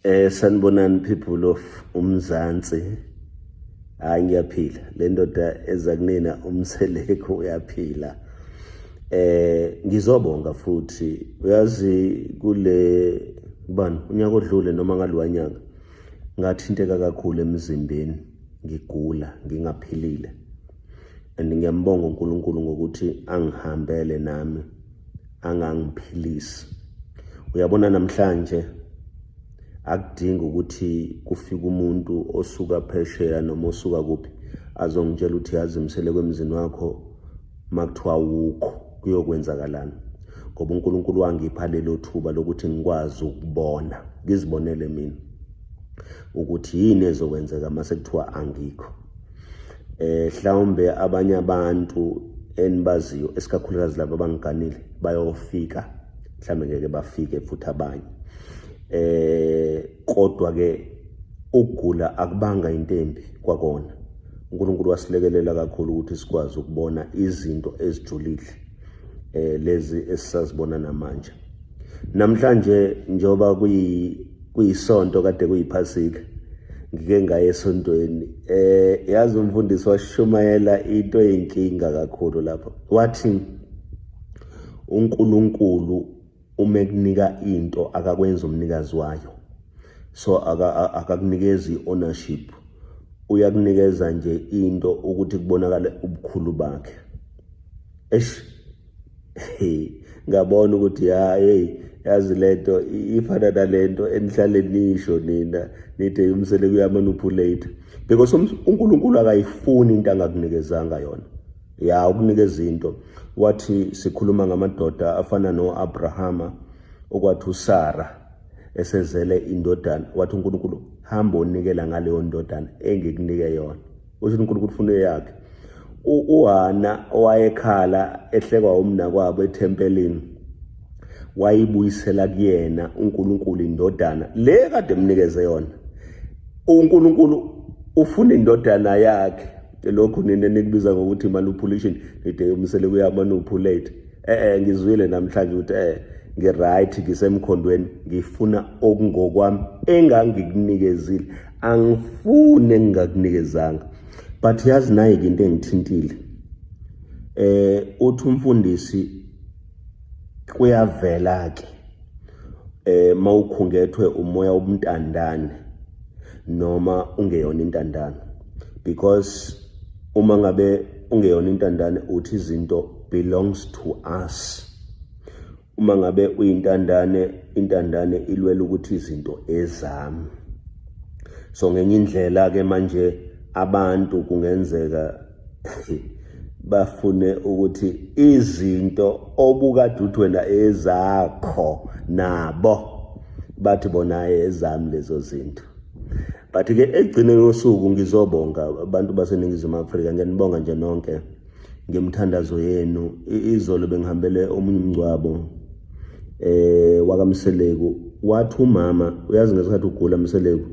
Sanibonani people of Umzansi. Hayi ngiyaphila. Le ndoda eza kunina uMseleko uyaphila. Ngizobonga futhi uyazi kule unyaka odlule noma ngalwanyanga ngathinteka kakhulu emzimbeni, ngigula, ngingaphilile. And ngiyambonga uNkulunkulu ngokuthi angihambele nami, angangiphilisi. Uyabona namhlanje akudinga ukuthi kufike umuntu osuka phesheya noma osuka kuphi azongitshela ukuthi yazi Mseleko emzini wakho makuthiwa ukho kuyokwenzakalana, ngoba uNkulunkulu wangipha lelo thuba lokuthi ngikwazi ukubona, ngizibonele mina ukuthi yini ezokwenzeka mase kuthiwa angikho. Mhlawumbe abanye abantu enibaziyo esikakhulukazi laba abangiganile bayofika, mhlawumbe ngeke bafike futhi abanye. Kodwa ke ukugula akubanga intembi kwakona. uNkulunkulu wasilekelela kakhulu ukuthi sikwazi ukubona izinto ezijulile lezi esisazibona namanje. Namhlanje njoba kuyisonto kade kuyiphasika, ngike ngaye esontweni. Yazi umfundisi washumayela into eyinkinga kakhulu lapho. Wathi uNkulunkulu uma kunika into akakwenza umnikazi wayo, so akakunikezi ownership, uyakunikeza nje into ukuthi kubonakale ubukhulu bakhe. Ngabona ukuthi yazi lento ifana nalento enihlale nisho nina nithi uMseleko uyamanipulate, because uNkulunkulu akayifuni into angakunikezanga yona. Ukunikeza into. Wathi sikhuluma ngamadoda afana noAbrahama, okwathi uSara esezele indodana, wathi uNkulunkulu hamba unikela ngaleyo ndodana engikunike yona. Uthi uNkulunkulu ufune yakhe. uHana owayekhala ehlekwa umnakwabo ethempelini, wayibuyisela kuyena uNkulunkulu indodana le kade emnikeze yona. uNkulunkulu ufuna indodana yakhe. Lokhu nina nikubiza ngokuthi manipulation, nithi uMseleko uyamanipulate. Ngizwile namhlanje ukuthi ngiright, ngisemkhondweni, ngifuna okungokwami engangikunikezile, angifune engingakunikezanga. But yazi naye into engithintile. Uthi umfundisi kuyavela ke mawukhungethwe umoya obumntandane noma ungeyona intandane, because uma ngabe ungeyona intandane uthi izinto belongs to us. Uma ngabe uyintandane, intandane ilwela ukuthi izinto ezami. So ngenye indlela ke manje abantu kungenzeka bafune ukuthi izinto obukade uthi wena ezakho nabo bathi bona ezami lezo zinto. But ke egcineni losuku ngizobonga abantu baseNingizimu Afrika, ngiyanibonga nje nonke ngemthandazo yenu. Izolo bengihambele omunye umngcwabo wakaMseleko. Wathi umama, uyazi ngesikhathi ugula Mseleko,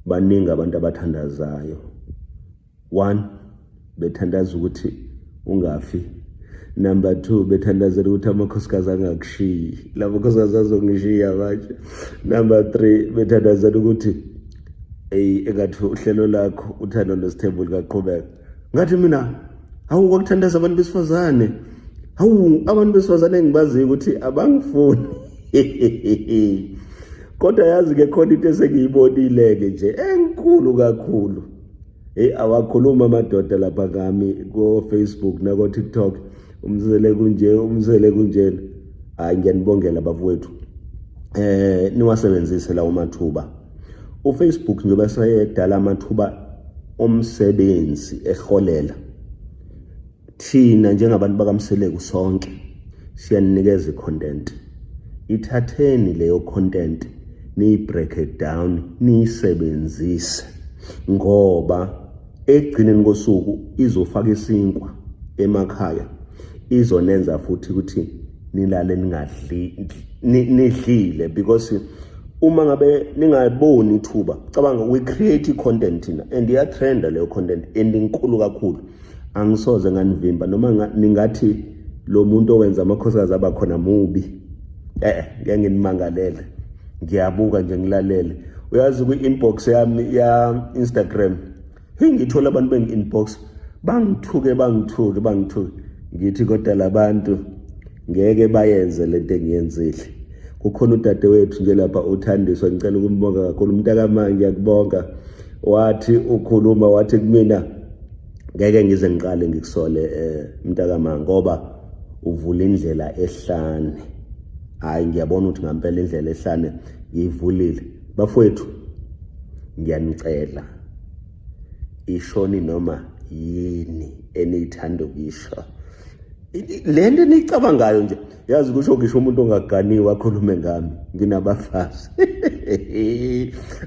baningi abantu abathandazayo. 1, bethandaza ukuthi ungafi. Number 2, bethandazela ukuthi amakhosikazi angakushiyi, labo makhosikazi azongishiya manje. Number 3, bethandazela ukuthi engathi uhlelo lakho uthando nesithembu likaqhubeka. Ngathi mina hawu kwakuthandaza abantu besifazane, abantu besifazane engibaziyo ukuthi abangifuni. Kodwa yazi ke khona into esengiyibonile-ke nje enkulu kakhulu. Awakhuluma amadoda lapha ngami ko-Facebook nako TikTok, uMseleko kunje, uMseleko kunjena. Hayi ngiyanibongela bafowethu. Niwasebenzise lawo mathuba. uFacebook njengoba sayedala amathuba omsebenzi eholela. Thina njengabantu bakaMseleko sonke siyanikeza icontent. Ithatheni leyo content niyi-break it down, niyisebenzise, ngoba ekugcineni kosuku izofaka isinkwa emakhaya, izonenza futhi ukuthi nilale nidlile, because uma ngabe ningayiboni ithuba, cabanga we create content thina and iyatrenda leyo content and inkulu kakhulu. Angisoze nganivimba noma ningathi lo muntu owenza amakhosikazi abakhona mubi. Ngeke nginimangalele. ngiyabuka nje ngilalele. Uyazi kwi-inbox yami ya Instagram ngithola abantu bengi-inbox bangithuke ngithi kodwa labantu ngeke bayenze lento engiyenzile. Kukhona udadewethu nje lapha uThandiswa, ngicela ukumbonga kakhulu. Mntakama ngiyakubonga, wathi ukhuluma wathi kumina ngeke ngize ngiqale ngikusole Mntakama ngoba uvula indlela ehlane. Hayi ngiyabona ukuthi ngempela indlela ehlane ngiyivulile. Bafowethu ngiyanicela ishoni noma yini eniyithanda ukuyisho, lento niyicabangayo nje, yazi kusho ngisho umuntu ongaganiwe akhulume ngami, nginabafazi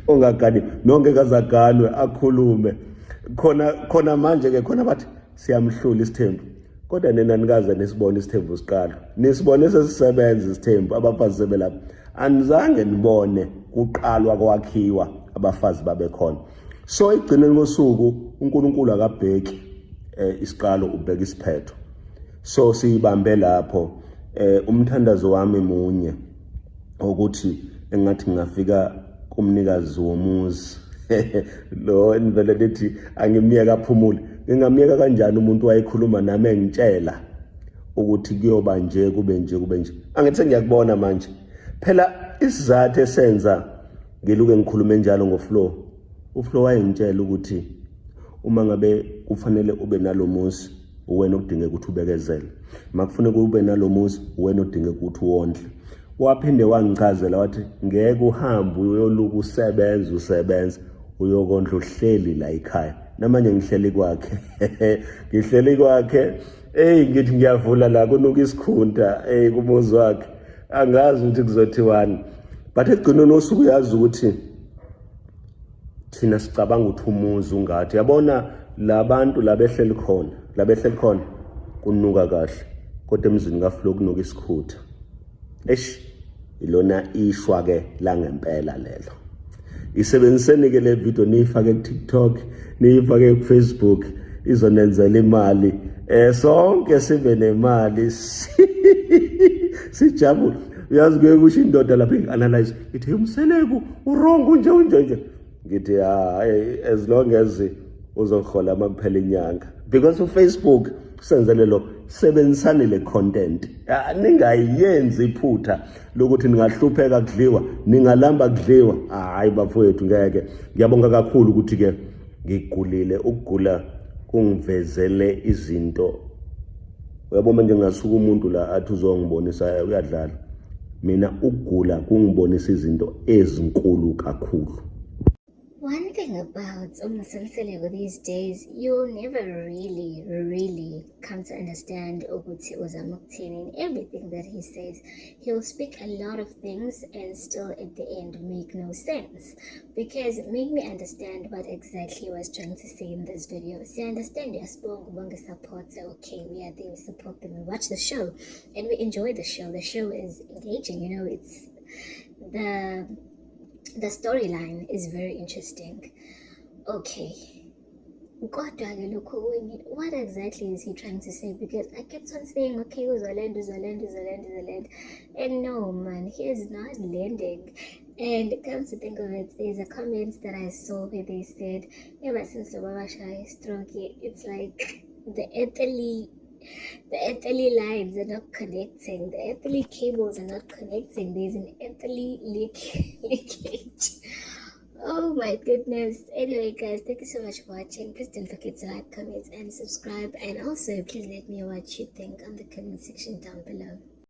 ongaganiwe nonke kazaganwe akhulume khona manje ke khona bathi siyamhlula isithembu, kodwa nina nikaze nisibone isithembu siqala, nisibone sesisebenza isithembu. Abafazi sebelapha, anizange nibone kuqalwa kwakhiwa abafazi babekhona. So igcineni kosuku uNkulunkulu akabheki isiqalo, ubheka isiphetho. So siyibambe lapho. Umthandazo wami munye ukuthi engathi ngafika kumnikazi womuzi lo enivele lithi angimiyeka aphumule. Ngingamiyeka kanjani umuntu wayekhuluma nami engitshela ukuthi kuyoba nje kube nje. Angithi sengiyakubona manje phela isizathu esenza ngiluke ngikhulume njalo ngoFlow. uFlow wayengitshela ukuthi uma ngabe kufanele ube nalomuzi, uwena odinga ukuthi ubekezele. Makufuneka ube nalomuzi, uwena odinga ukuthi uwondle. Waphinde wangichazela wathi ngeke uhambe uyoluka usebenza uyokondla uhleli la ekhaya. Namanje ngihleli kwakhe ngihleli kwakhe. Ngithi ngiyavula la kunuka isikhunta kumuzi wakhe, angazi ukuthi kuzothiwani, but egcineni osuku yazi ukuthi thina sicabanga ukuthi umuzi ungathi, yabona labantu labehleli khona kunuka kahle, kodwa emzini kaFlow kunuka isikhutha. Ilona ishwa ke la ngempela lelo. Isebenziseni ke le video, niyifake ku-TikTok, niyifake ku-Facebook, izonenzela imali. Sonke sibe nemali sijabule. Uyazi kuye kusho indoda lapha ngi-analyze ithi umseleku urongo nje. Ngithi as long as uzohola makuphela inyanga, because uFacebook usenzele lo, sebenzisani le content. Ningayenzi iphutha lokuthi ningahlupheka kudliwa, ningalamba kudliwa. Hayi bafowethu ngeke. Ngiyabonga kakhulu ukuthi ke ngigulile. Ukugula kungivezele izinto. Uyabona nje ngasuka umuntu la athi uzongibonisa uyadlala. Mina ukugula kungibonisa izinto ezinkulu kakhulu. One thing about Umsensele these days, you'll never really come to understand Oguti Ozamuktini in everything that he says. He'll speak a lot of things and still at the end make no sense. Because make me understand what exactly he was trying to say in this video. See, I understand your Bonga support, so okay, we are there, we support them, we watch the show, and we enjoy the show. The show is engaging, you know, it's the storyline is very interesting. Okay, what exactly is he trying to say? Because I kept on saying, okay, Uzoland, and no man, he is not landing. And come to think of it, there's a comment that I saw where they said, ever since the Babashai stroke, it's like the ethylene lines are not connecting, the ethylene cables are not connecting, there's an ethylene leakage. Oh my goodness. Anyway guys, thank you so much for watching. Please don't forget to like, comment and subscribe, and also please let me know what you think on the comment section down below.